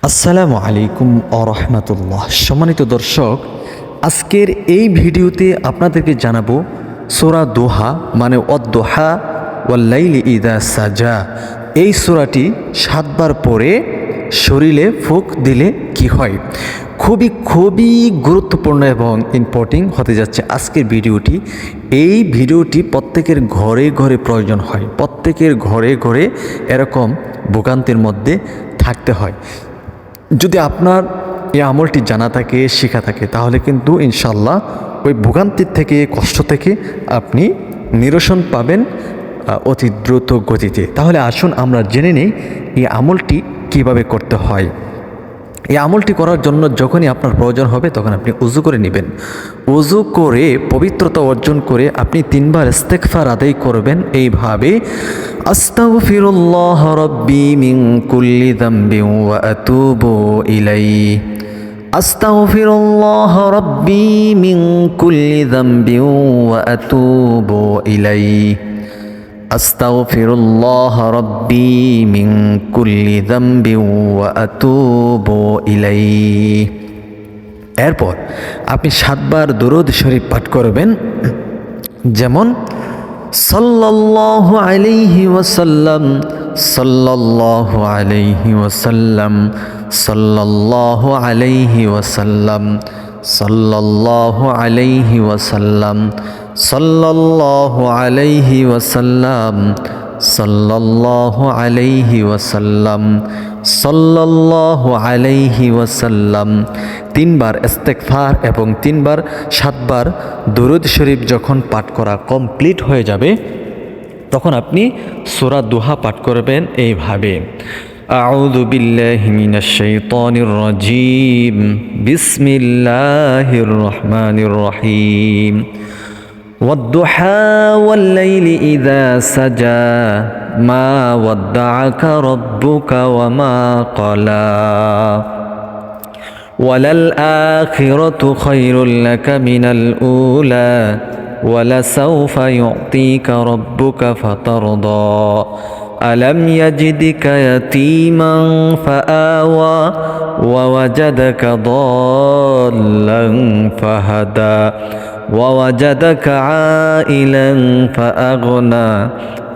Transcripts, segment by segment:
আসসালামু আলাইকুম রাহমাতুল্লাহ। সম্মানিত দর্শক, আজকের এই ভিডিওতে আপনাদেরকে জানাবো সূরা দোহা মানে ওয়াদ-দোহা ওয়াল-লাইলি ইযা সাজা। এই সূরাটি 7 বার পরে শরীরে ফুঁক দিলে কি হয়। খুবই গুরুত্বপূর্ণ এবং ইম্পর্টেন্ট হতে যাচ্ছে আজকের ভিডিওটি। এই ভিডিওটি প্রত্যেকের ঘরে ঘরে প্রয়োজন হয়, প্রত্যেকের ঘরে ঘরে এরকম ভোগান্তির মধ্যে থাকতে হয়। যদি আপনার এই আমলটি জানা থাকে, শেখা থাকে, তাহলে কিন্তু ইনশাল্লাহ ওই ভোগান্তির থেকে, কষ্ট থেকে আপনি নিরসন পাবেন অতি দ্রুত গতিতে। তাহলে আসুন আমরা জেনে নেই এই আমলটি কিভাবে করতে হয়। এই আমলটি করার জন্য যখনই আপনার প্রয়োজন হবে তখন আপনি উযু করে নেবেন। উযু করে পবিত্রতা অর্জন করে আপনি 3 বার ইস্তেগফার আদায় করবেন এইভাবে, আস্তাগফিরুল্লাহ রাব্বি মিন কুল্লি যামবিন ওয়া আতুবু ইলাইহি। আস্তাগফিরুল্লাহ রাব্বি মিন কুল্লি যামবিন ওয়া আতুবু ইলাইহি। আস্তাগফিরুল্লাহ রাব্বি মিন কুল্লি যামবিন ওয়া আতুবু ইলাইহি। এরপর আপনি 7 বার দুরূদ শরীফ পাঠ করবেন, যেমন সাল্লাল্লাহু আলাইহি ওয়াসাল্লাম, সাল্লাল্লাহু আলাইহি ওয়াসাল্লাম, সাল্লাল্লাহু আলাইহি ওয়াসাল্লাম, সাল্লাল্লাহু আলাইহি ওয়াসাল্লাম, সাল্লাল্লাহু আলাইহি ওয়াসাল্লাম, সাল্লাল্লাহু আলাইহি ওয়াসাল্লাম, সাল্লাল্লাহু আলাইহি ওয়াসাল্লাম। 3 বার ইস্তেগফার এবং 3 বার 7 বার দুরূদ শরীফ যখন পাঠ করা কমপ্লিট হয়ে যাবে তখন আপনি সূরা দোহা পাঠ করবেন এইভাবে, আউযু বিল্লাহি মিনাশ শাইতানির রাজীম, বিসমিল্লাহির রহমানির রহিম। ওয়াদ-দুহা ওয়াল-লাইলি ইযা সাজা, মা ওয়াদ্দাআকা রাব্বুকা ওয়া মা ক্বালা, ওয়ালাল আখিরাতু খায়রুল লাকা মিনাল উলা, ওয়ালাসাউফা ইউ'তিকা রাব্বুকা ফাতারদা, আলাম ইয়াজিদকা ইয়াতীমান ফাআওয়া, ওয়া ওয়াজাদাকা দাল্লান ফাহাদা, ওয়া ওয়াজাদাকা আইলান ফাআগনা,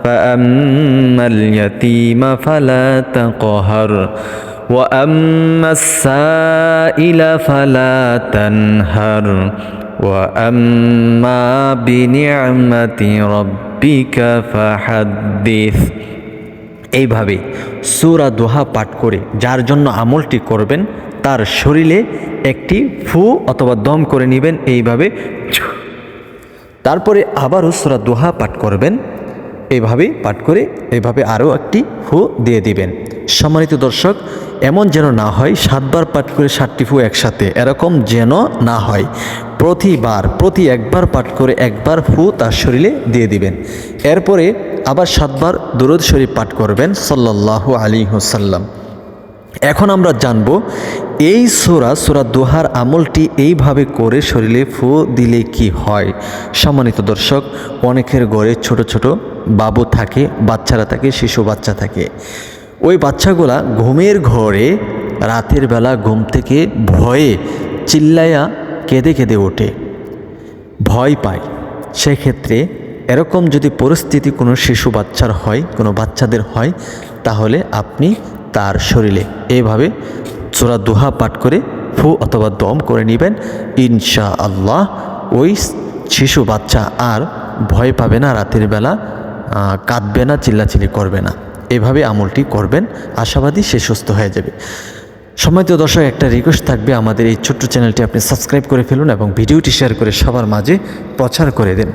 ফাআম্মাল ইয়াতীমা ফালা তাকহার, ওয়া আম্মাস সাইলা ফালা তানহার, ওয়া আম্মা বিনি'মাতি রাব্বিকা ফাহাদ্দিস। এইভাবে সূরা দোহা পাঠ করে যার জন্য আমলটি করবেন তার শরীরে একটি ফু অথবা দম করে নেবেন এইভাবে। তারপরে আবারও সূরা দোহা পাঠ করবেন, এইভাবে পাঠ করে এইভাবে আরও একটি ফু দিয়ে দিবেন। সম্মানিত দর্শক, এমন যেন না হয় 7 বার পাঠ করে 7টি ফু একসাথে, এরকম যেন না হয়। প্রতি একবার পাঠ করে একবার ফু তার শরীরে দিয়ে দিবেন। এরপরে আবার 7 বার দুরূদ শরীফ পাঠ করবেন সাল্লাল্লাহু আলাইহি ওয়াসাল্লাম। এখন আমরা জানব এই সূরা দোহার আমলটি এইভাবে করে শরীরে ফু দিলে কি হয়। সম্মানিত দর্শক, অনেকের ঘরে ছোট ছোট বাবু থাকে, বাচ্চারা থাকে, শিশু বাচ্চা থাকে। ওই বাচ্চাগুলা ঘুমের ঘরে রাতের বেলা ঘুম থেকে ভয়ে চিল্লায়া কেঁদে কেঁদে ওঠে, ভয় পায়। সেক্ষেত্রে এরকম যদি পরিস্থিতি কোনো শিশু বাচ্চার হয়, কোনো বাচ্চাদের হয়, তাহলে আপনি তার শরীরে এইভাবে সূরা দোহা পাঠ করে ফু অথবা দম করে নেবেন। ইনশাআল্লাহ ওই শিশু বাচ্চা আর ভয় পাবে না, রাতের বেলা কাঁদবে না, চিল্লাচিল্লি করবে না। এভাবে আমলটি করবেন, আশাবাদী সে সুস্থ হয়ে যাবে। সম্মানিত দর্শক, একটা রিকোয়েস্ট থাকবে, আমাদের এই ছোট্ট চ্যানেলটি আপনি সাবস্ক্রাইব করে ফেলুন এবং ভিডিওটি শেয়ার করে সবার মাঝে প্রচার করে দেন।